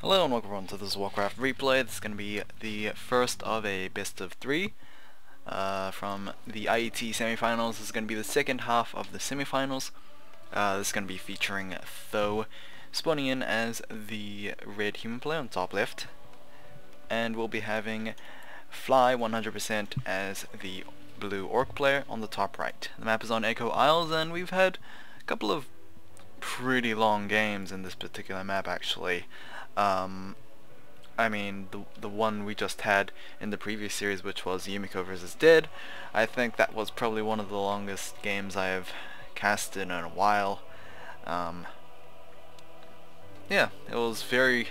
Hello and welcome everyone to this Warcraft replay. This is going to be the first of a best of three from the IET semifinals. This is going to be the second half of the semifinals. This is going to be featuring Tho spawning in as the red human player on top left, and we'll be having Fly 100% as the blue orc player on the top right. The map is on Echo Isles, and we've had a couple of pretty long games in this particular map actually. I mean, the one we just had in the previous series, which was Yumiko vs. Dead, I think that was probably one of the longest games I have casted in a while. Yeah, it was very,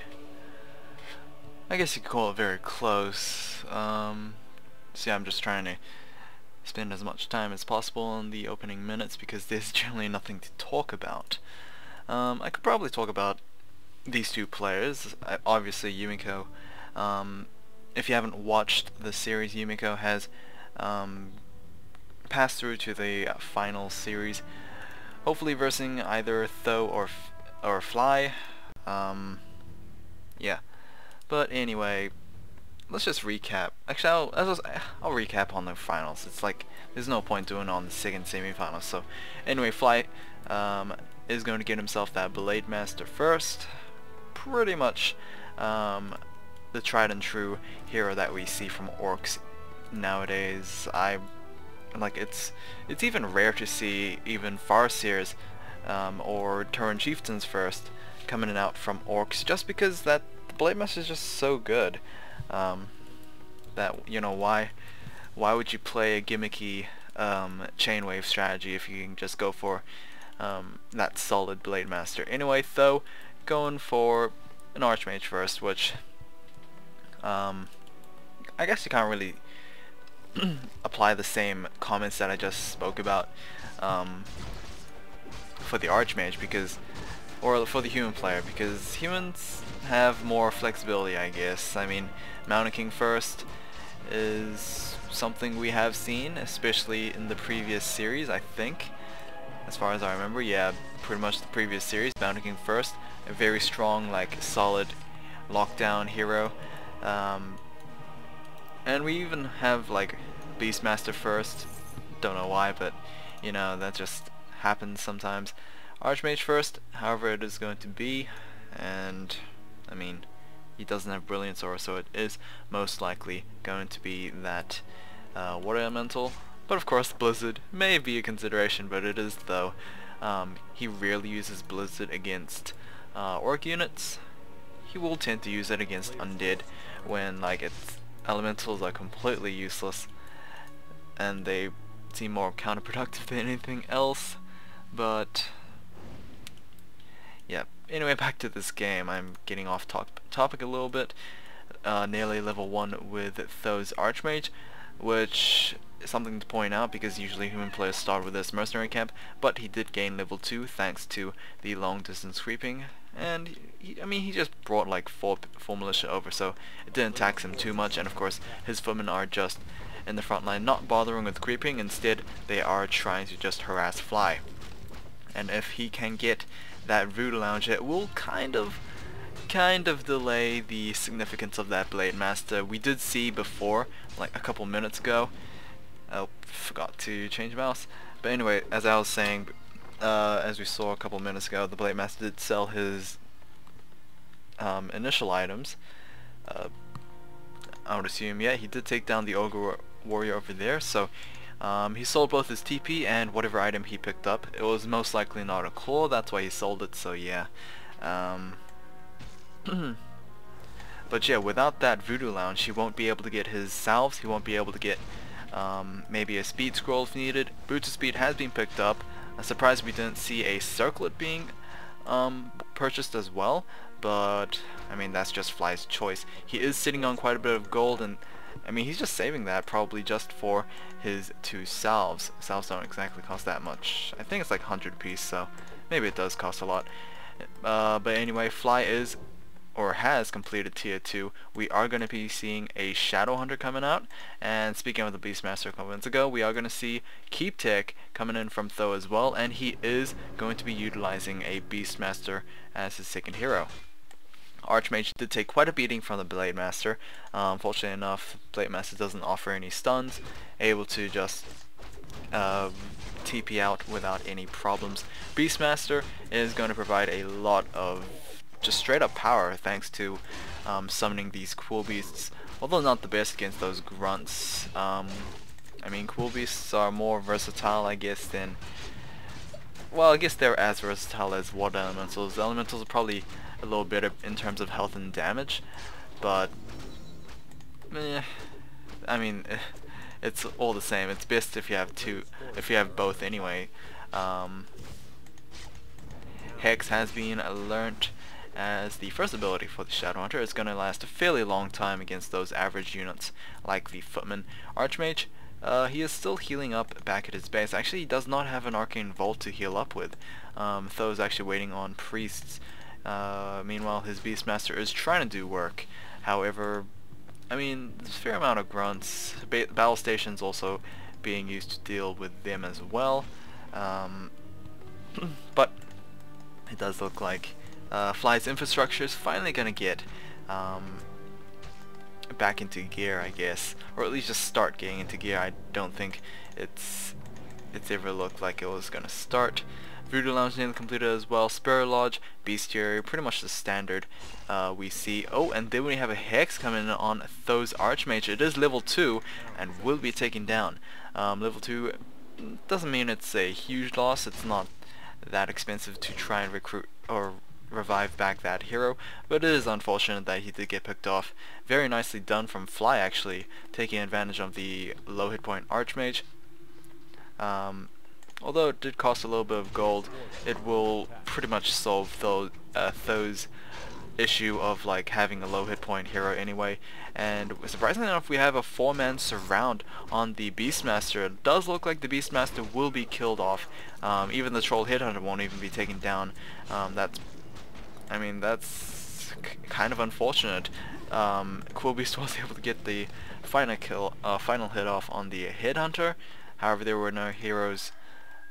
I guess you could call it very close. So yeah, I'm just trying to spend as much time as possible in the opening minutes because there's generally nothing to talk about. I could probably talk about these two players. Obviously Yumiko, if you haven't watched the series, Yumiko has passed through to the final series, hopefully versing either Tho or Fly. Yeah, but anyway, let's just recap. Actually, I'll recap on the finals. It's like there's no point doing it on the second semifinal. So anyway, Fly is going to get himself that Blade Master first. Pretty much the tried and true hero that we see from orcs nowadays. It's even rare to see even Farseers or Turan Chieftains first coming out from orcs, just because that the Blade Master is just so good. That, you know, why would you play a gimmicky chainwave strategy if you can just go for that solid Blade Master? Anyway, Tho going for an Archmage first, which I guess you can't really apply the same comments that I just spoke about for the Archmage, because, or for the human player, because humans have more flexibility, I guess. I mean, Mountain King first is something we have seen, especially in the previous series, I think. As far as I remember, yeah, pretty much the previous series, Mountain King first, a very strong, like, solid lockdown hero. And we even have, like, Beastmaster first. Don't know why, but, you know, that just happens sometimes. Archmage first, however it is going to be, and, I mean, he doesn't have Brilliance Aura, so it is most likely going to be that Water Elemental. But of course, Blizzard may be a consideration, but it is Tho. He rarely uses Blizzard against orc units. He will tend to use it against undead when, like, its elementals are completely useless and they seem more counterproductive than anything else. But yeah, anyway, back to this game. I'm getting off topic a little bit. Nearly level 1 with Tho's Archmage, which is something to point out because usually human players start with this mercenary camp, but he did gain level 2 thanks to the long distance creeping, and he just brought like 4 militia over, so it didn't tax him too much. And of course his footmen are just in the front line, not bothering with creeping. Instead they are trying to just harass Fly, and if he can get that Voodoo Lounge, it will kind of delay the significance of that Blade Master. We did see before, like a couple minutes ago, oh, forgot to change mouse, but anyway, as I was saying, as we saw a couple minutes ago, the Blade Master did sell his initial items. I would assume, yeah, he did take down the Ogre Warrior over there, so he sold both his TP and whatever item he picked up. It was most likely not a claw, that's why he sold it, so yeah. But yeah, without that Voodoo Lounge, he won't be able to get his salves, he won't be able to get maybe a speed scroll if needed. Boots of Speed has been picked up. I'm surprised we didn't see a circlet being purchased as well, but I mean, that's just Fly's choice. He is sitting on quite a bit of gold, and I mean, he's just saving that probably just for his 2 salves. Salves don't exactly cost that much. I think it's like 100 apiece, so maybe it does cost a lot. But anyway, Fly is, or has completed tier 2. We are going to be seeing a Shadow Hunter coming out, and speaking of the Beastmaster a couple minutes ago, we are going to see Keep Tech coming in from Tho as well, and he is going to be utilizing a Beastmaster as his second hero. Archmage did take quite a beating from the Blade Master. Fortunately enough, Blade Master doesn't offer any stuns, able to just TP out without any problems. Beastmaster is going to provide a lot of just straight up power thanks to summoning these cool beasts, although not the best against those grunts. I mean, cool beasts are more versatile, I guess, than, well, I guess they're as versatile as water elementals. The elementals are probably a little better in terms of health and damage, but I mean, it's all the same. It's best if you have both anyway. Hex has been learnt as the first ability for the Shadow Hunter. It's going to last a fairly long time against those average units like the Footman. Archmage, he is still healing up back at his base. Actually, he does not have an Arcane Vault to heal up with. Tho's actually waiting on Priests. Meanwhile, his Beastmaster is trying to do work. However, I mean, there's a fair amount of grunts. Battle stations also being used to deal with them as well. But it does look like Fly's infrastructure is finally going to get back into gear, I guess, or at least just start getting into gear. I don't think it's ever looked like it was going to start. Voodoo Lounge nearly completed as well. Sparrow Lodge, Bestiary, pretty much the standard we see. Oh, and then we have a Hex coming in on Tho's Archmage. It is level 2 and will be taken down. Level 2 doesn't mean it's a huge loss. It's not that expensive to try and recruit or revive back that hero, but it is unfortunate that he did get picked off. Very nicely done from Fly, actually, taking advantage of the low hit point Archmage. Although it did cost a little bit of gold, it will pretty much solve Tho's issue of like having a low hit point hero anyway. And surprisingly enough, we have a 4-man surround on the Beastmaster. It does look like the Beastmaster will be killed off. Even the Troll Headhunter won't even be taken down. That's kind of unfortunate. Quillbeast was able to get the final hit off on the Headhunter. However, there were no heroes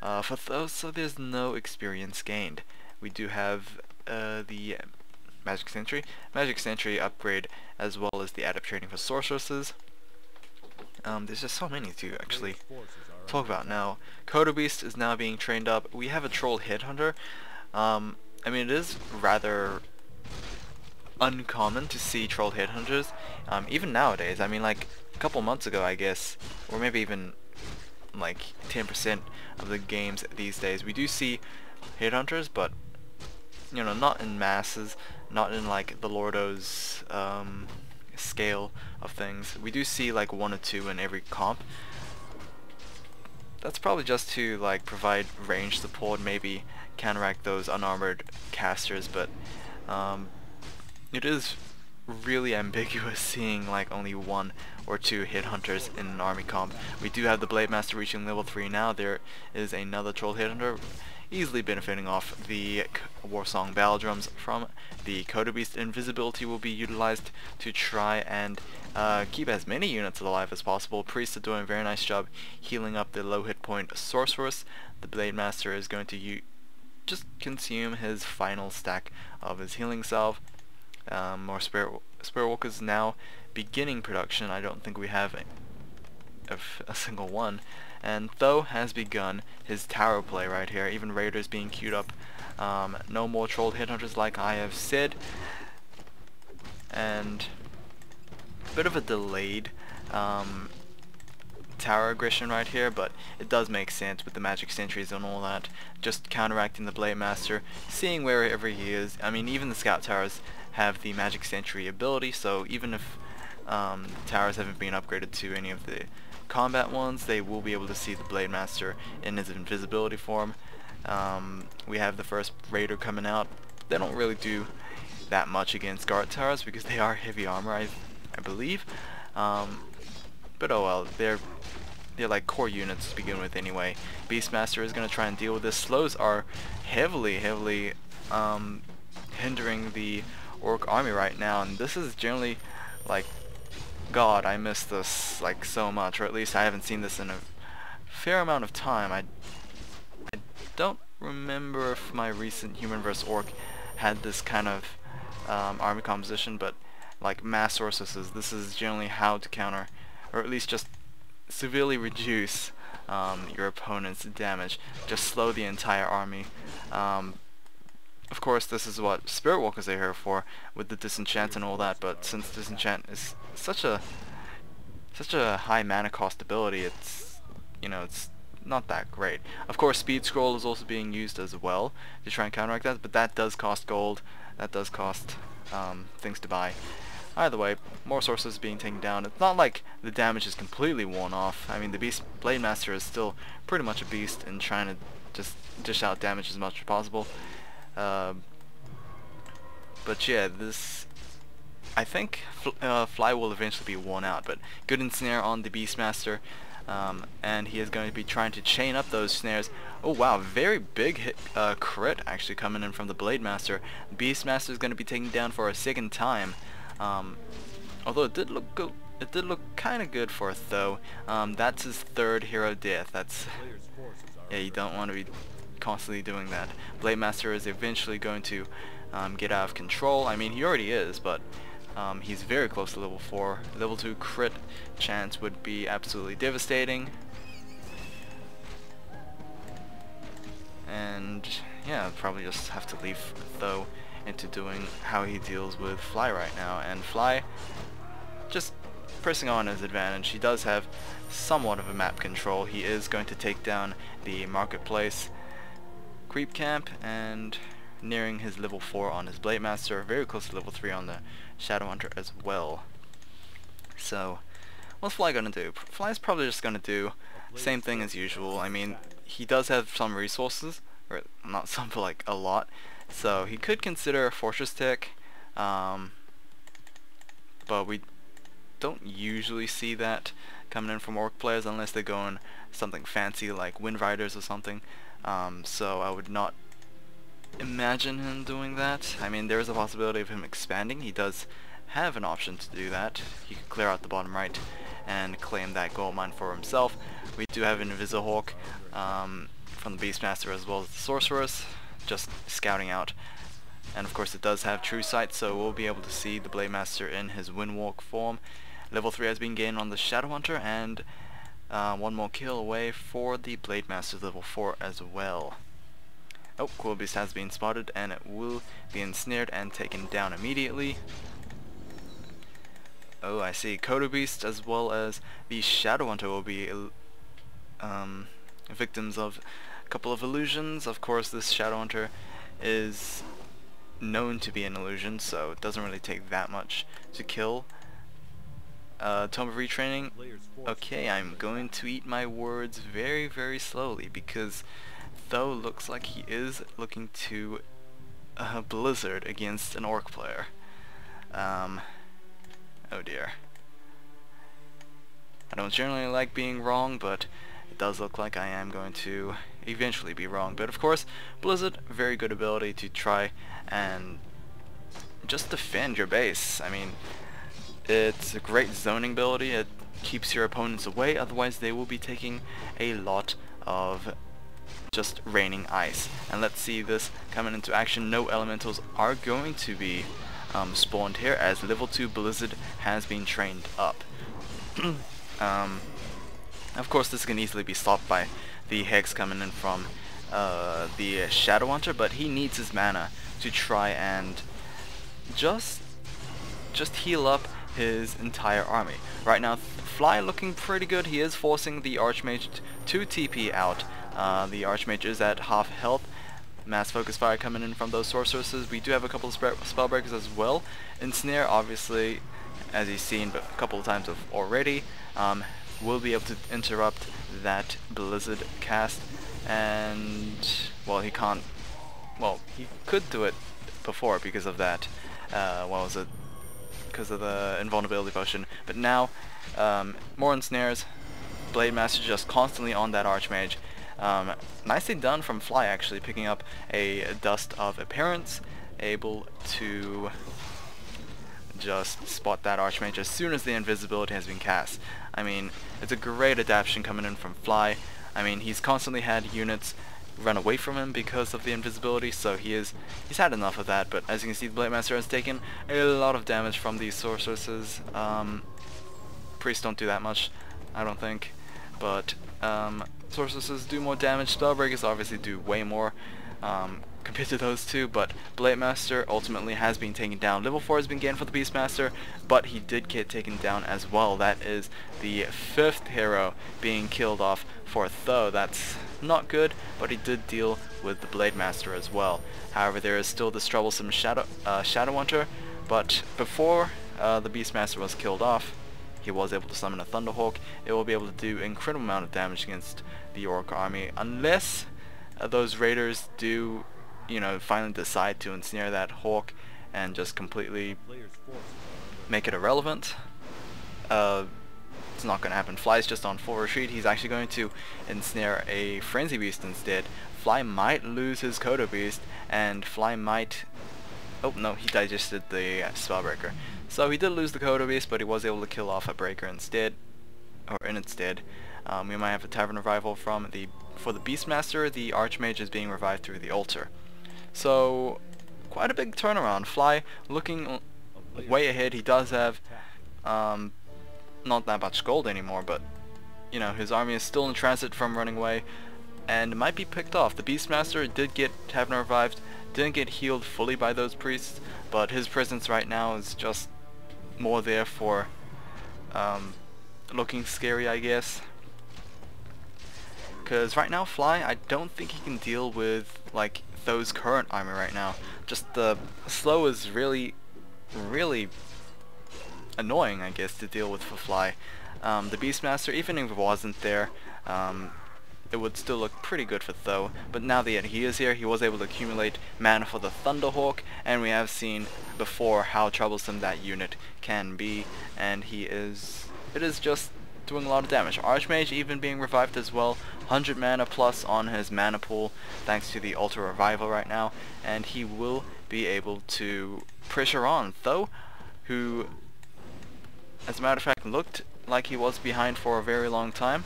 for those, so there's no experience gained. We do have the Magic Sentry upgrade, as well as the Adept training for sorceresses. There's just so many to actually talk about now. Kodo Beast is now being trained up. We have a Troll Headhunter. I mean, it is rather uncommon to see Troll Headhunters, even nowadays. I mean, like a couple months ago, I guess, or maybe even like 10% of the games these days, we do see Headhunters, but you know, not in masses, not in like the Lordo's scale of things. We do see like 1 or 2 in every comp. That's probably just to like provide range support, maybe counteract those unarmored casters, but it is really ambiguous seeing like only 1 or 2 Headhunters in an army comp. We do have the Blade Master reaching level 3 now. There is another Troll Headhunter easily benefiting off the Warsong Battle Drums from the Kodo Beast. Invisibility will be utilized to try and keep as many units alive as possible. Priests are doing a very nice job healing up the low hit point Sorceress. The Blade Master is going to just consume his final stack of his healing salve. More Spirit Walkers now beginning production. I don't think we have a single one. And Tho has begun his tower play right here. Even Raiders being queued up. No more Troll Headhunters like I have said. And a bit of a delayed tower aggression right here, but it does make sense with the magic sentries and all that. Just counteracting the Blade Master, seeing wherever he is. I mean, even the scout towers have the magic sentry ability, so even if towers haven't been upgraded to any of the combat ones, they will be able to see the Blade Master in his invisibility form. We have the first Raider coming out. They don't really do that much against guard towers because they are heavy armor, I believe. But oh well, they're like core units to begin with anyway. Beastmaster is going to try and deal with this. Slows are heavily hindering the Orc army right now, and this is generally like, God, I miss this like so much, or at least I haven't seen this in a fair amount of time. I don't remember if my recent Human vs Orc had this kind of army composition, but like mass sources, this is generally how to counter, or at least just severely reduce your opponent's damage. Just slow the entire army. Of course, this is what Spirit Walkers are here for, with the disenchant and all that. But since disenchant is such a high mana cost ability, it's it's not that great. Of course, Speed Scroll is also being used as well to try and counteract that, but that does cost gold. That does cost things to buy. Either way, more sources being taken down. It's not like the damage is completely worn off. I mean, the Beast Blade Master is still pretty much a beast in trying to just dish out damage as much as possible. But yeah, this, I think Fly will eventually be worn out, but good ensnare on the Beastmaster, and he is going to be trying to chain up those snares. Oh wow, very big hit, crit actually coming in from the Blade Master. Beastmaster is going to be taken down for a second time, although it did look good. It did look kind of good for it though. That's his third hero death. That's, yeah, you don't want to be constantly doing that. Blade Master is eventually going to get out of control. I mean, he already is, but he's very close to level 4. Level 2 crit chance would be absolutely devastating. And yeah, probably just have to leave though into doing how he deals with Fly right now. And Fly just pressing on his advantage. He does have somewhat of a map control. He is going to take down the marketplace creep camp and nearing his level 4 on his Blade Master, very close to level 3 on the Shadow Hunter as well. So what's Fly gonna do? Fly's probably just gonna do same thing as usual. I mean, he does have some resources, or not some, but like a lot, so he could consider a Fortress Tech, but we don't usually see that coming in from Orc players unless they're going something fancy like Wind Riders or something. So I would not imagine him doing that. I mean, there is a possibility of him expanding. He does have an option to do that. He could clear out the bottom right and claim that gold mine for himself. We do have an Invisihawk from the Beastmaster as well as the Sorceress, just scouting out. And of course it does have True Sight, so we'll be able to see the Blade Master in his Windwalk form. Level 3 has been gained on the Shadow Hunter, and one more kill away for the Blade Master level 4 as well. Oh, Cool Beast has been spotted, and it will be ensnared and taken down immediately. Oh, I see. Kodo Beast as well as the Shadow Hunter will be victims of a couple of illusions. Of course, this Shadow Hunter is known to be an illusion, so it doesn't really take that much to kill. Tome of Retraining. Okay, I'm going to eat my words very, very slowly, because though looks like he is looking to Blizzard against an Orc player. Oh dear. I don't generally like being wrong, but it does look like I am going to eventually be wrong. But of course, Blizzard, very good ability to try and just defend your base. I mean, it's a great zoning ability. It keeps your opponents away, otherwise they will be taking a lot of just raining ice. And let's see this coming into action. No elementals are going to be spawned here, as level 2 Blizzard has been trained up. Of course this can easily be stopped by the Hex coming in from the Shadow Hunter, but he needs his mana to try and just heal up his entire army. Right now Fly looking pretty good. He is forcing the Archmage to TP out. The Archmage is at half health. Mass Focus Fire coming in from those sorceresses. We do have a couple of Spellbreakers as well. Ensnare, obviously, as you've seen a couple of times already, will be able to interrupt that Blizzard cast. And, well, he can't, well, he could do it before because of that, what was it, because of the invulnerability potion. But now, more ensnares, Blade Master just constantly on that Archmage. Nicely done from Fly, actually, picking up a Dust of Appearance, able to just spot that Archmage as soon as the invisibility has been cast. I mean, it's a great adaptation coming in from Fly. I mean, he's constantly had units run away from him because of the invisibility, so he's had enough of that. But as you can see, the Blade Master has taken a lot of damage from these sorceresses. Priests don't do that much, I don't think, but sorceresses do more damage. Spellbreakers obviously do way more compared to those two, but Blade Master ultimately has been taken down. Level 4 has been gained for the Beastmaster, but he did get taken down as well. That is the 5th hero being killed off for Tho. That's not good, but he did deal with the Blade Master as well. However, there is still this troublesome Shadow Hunter, but before the Beastmaster was killed off, he was able to summon a Thunderhawk. It will be able to do an incredible amount of damage against the Orc army, unless those raiders do, finally decide to ensnare that Hawk and just completely make it irrelevant. It's not going to happen. Fly's just on full retreat. He's actually going to ensnare a Frenzy Beast instead. Fly might lose his Kodo Beast, and Fly might... Oh no, he digested the Spellbreaker. So he did lose the Kodo Beast, but he was able to kill off a Breaker instead, we might have a Tavern Revival for the Beastmaster. The Archmage is being revived through the altar. So quite a big turnaround. Fly looking way ahead. He does have not that much gold anymore, but his army is still in transit from running away and might be picked off. The Beastmaster did get Tavern revived, didn't get healed fully by those priests, but his presence right now is just more there for looking scary, I guess. Because right now Fly, I don't think he can deal with like Tho's current army right now. Just the slow is really annoying, I guess, to deal with for Fly. The Beastmaster, even if it wasn't there, it would still look pretty good for Tho. But now that he is here, he was able to accumulate mana for the Thunderhawk, and we have seen before how troublesome that unit can be, and it is just doing a lot of damage. Archmage even being revived as well, 100 mana plus on his mana pool thanks to the Altar Revival right now, and he will be able to pressure on Tho, who, as a matter of fact, looked like he was behind for a very long time.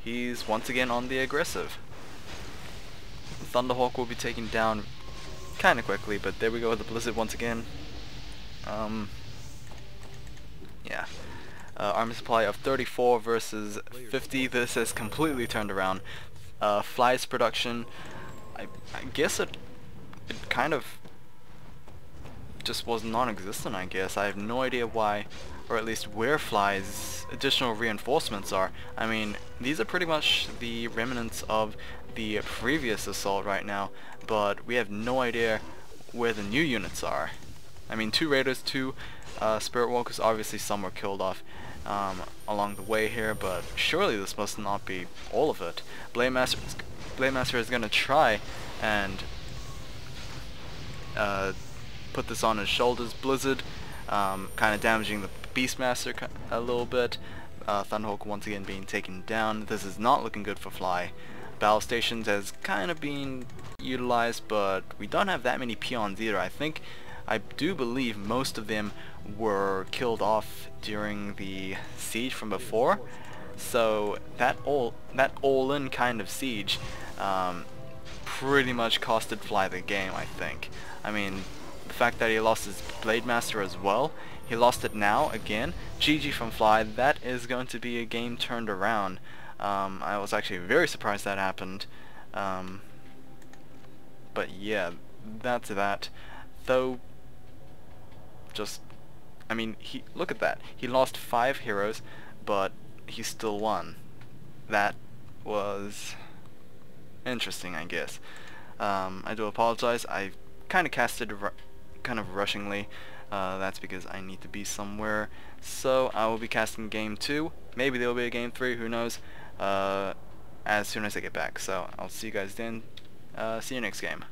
He's once again on the aggressive. Thunderhawk will be taken down kind of quickly, but there we go with the Blizzard once again. Yeah. Army supply of 34 versus 50. This has completely turned around. Fly's production, I guess it kind of just was non-existent, I guess. I have no idea why, or at least where Fly's additional reinforcements are. I mean, these are pretty much the remnants of the previous assault right now, but we have no idea where the new units are. I mean, 2 Raiders, 2 Spirit Walkers, obviously some were killed off along the way here, but surely this must not be all of it. Blade Master is going to try and put this on his shoulders. Blizzard kind of damaging the Beastmaster a little bit. Thunderhawk once again being taken down. This is not looking good for Fly. Battle stations has kind of been utilized, but we don't have that many peons either. I do believe most of them were killed off during the siege from before, so that all-in kind of siege pretty much costed Fly the game, I think. I mean, the fact that he lost his Blade Master as well, he lost it now again. GG from Fly. That is going to be a game turned around. I was actually very surprised that happened. But yeah, that's that. Though, just, I mean, look at that. He lost 5 heroes, but he still won. That was interesting, I guess. I do apologize. I kind of casted kind of rushingly. That's because I need to be somewhere. So I will be casting game 2. Maybe there will be a game 3. Who knows? As soon as I get back. So I'll see you guys then. See you next game.